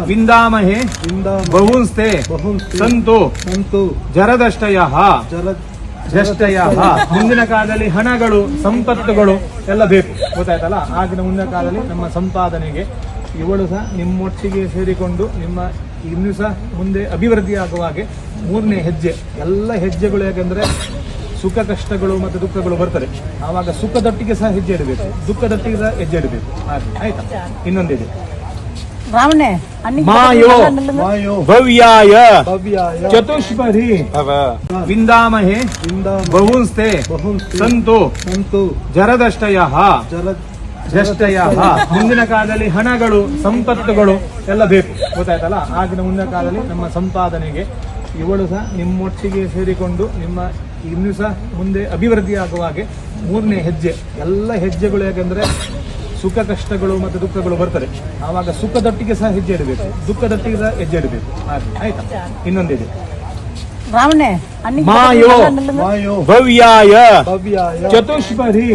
ವಿಂದಾಮಹೇ ಬಹುಂಸ್ತೆ ಸಂತು ಜರದಷ್ಟಯಃ ಮುಂದಿನ ಕಾಲದಲ್ಲಿ ಹಣಗಳು ಸಂಪತ್ತುಗಳು ಎಲ್ಲ ಬೇಕು, ಗೊತ್ತಾಯ್ತಲ್ಲ. ಆಗಿನ ಮುಂದಿನ ಕಾಲದಲ್ಲಿ ನಮ್ಮ ಸಂಪಾದನೆಗೆ ಇವಳು ಸಹ ನಿಮ್ಮೊಟ್ಟಿಗೆ ಸೇರಿಕೊಂಡು ನಿಮ್ಮ ಇನ್ನೂ ಸಹ ಮುಂದೆ ಅಭಿವೃದ್ಧಿ ಆಗುವ ಹಾಗೆ ಮೂರನೇ ಹೆಜ್ಜೆ. ಎಲ್ಲ ಹೆಜ್ಜೆಗಳು ಯಾಕೆಂದ್ರೆ ಸುಖ ಕಷ್ಟಗಳು ಮತ್ತು ದುಃಖಗಳು ಬರ್ತದೆ, ಆವಾಗ ಸುಖದೊಟ್ಟಿಗೆ ಸಹ ಹೆಜ್ಜೆ ಇಡಬೇಕು, ದುಃಖದೊಟ್ಟಿಗೆ ಸಹ ಹೆಜ್ಜೆ ಇಡಬೇಕು. ಹಾಗೆ ಆಯ್ತಾ. ಇನ್ನೊಂದಿದೆ, ಮಾಯೋ ಭವ್ಯಾಯ ಚತುಷ್ಪದಿ ವಿಂದಾಮಹೇ ಬಹುಂಸ್ತೆ ಸಂತು ಜರದಷ್ಟಯಃ ಮುಂದಿನ ಕಾಲದಲ್ಲಿ ಹಣಗಳು ಸಂಪತ್ತುಗಳು ಎಲ್ಲ ಬೇಕು, ಗೊತ್ತಾಯ್ತಲ್ಲ. ಆಗಿನ ಮುಂದಿನ ಕಾಲದಲ್ಲಿ ನಮ್ಮ ಸಂಪಾದನೆಗೆ ಇವಳು ಸಹ ನಿಮ್ಮೊಟ್ಟಿಗೆ ಸೇರಿಕೊಂಡು ನಿಮ್ಮ ಇನ್ನೂ ಸಹ ಮುಂದೆ ಅಭಿವೃದ್ಧಿ ಆಗುವ ಹಾಗೆ ಮೂರನೇ ಹೆಜ್ಜೆ. ಎಲ್ಲ ಹೆಜ್ಜೆಗಳು ಯಾಕೆಂದ್ರೆ ಸುಖ ಕಷ್ಟಗಳು ಮತ್ತು ದುಃಖಗಳು ಬರ್ತದೆ, ಆವಾಗ ಸುಖದೊಟ್ಟಿಗೆ ಸಹ ಹೆಜ್ಜೆ ಇಡಬೇಕು, ದುಃಖದೊಟ್ಟಿಗೆ ಸಹ ಹೆಜ್ಜೆ ಇಡಬೇಕು. ಹಾಗೆ ಆಯ್ತಾ. ಇನ್ನೊಂದಿದೆ, ಮಾಯೋ ಭವ್ಯಾಯ ಚತುಷ್ಪದಿ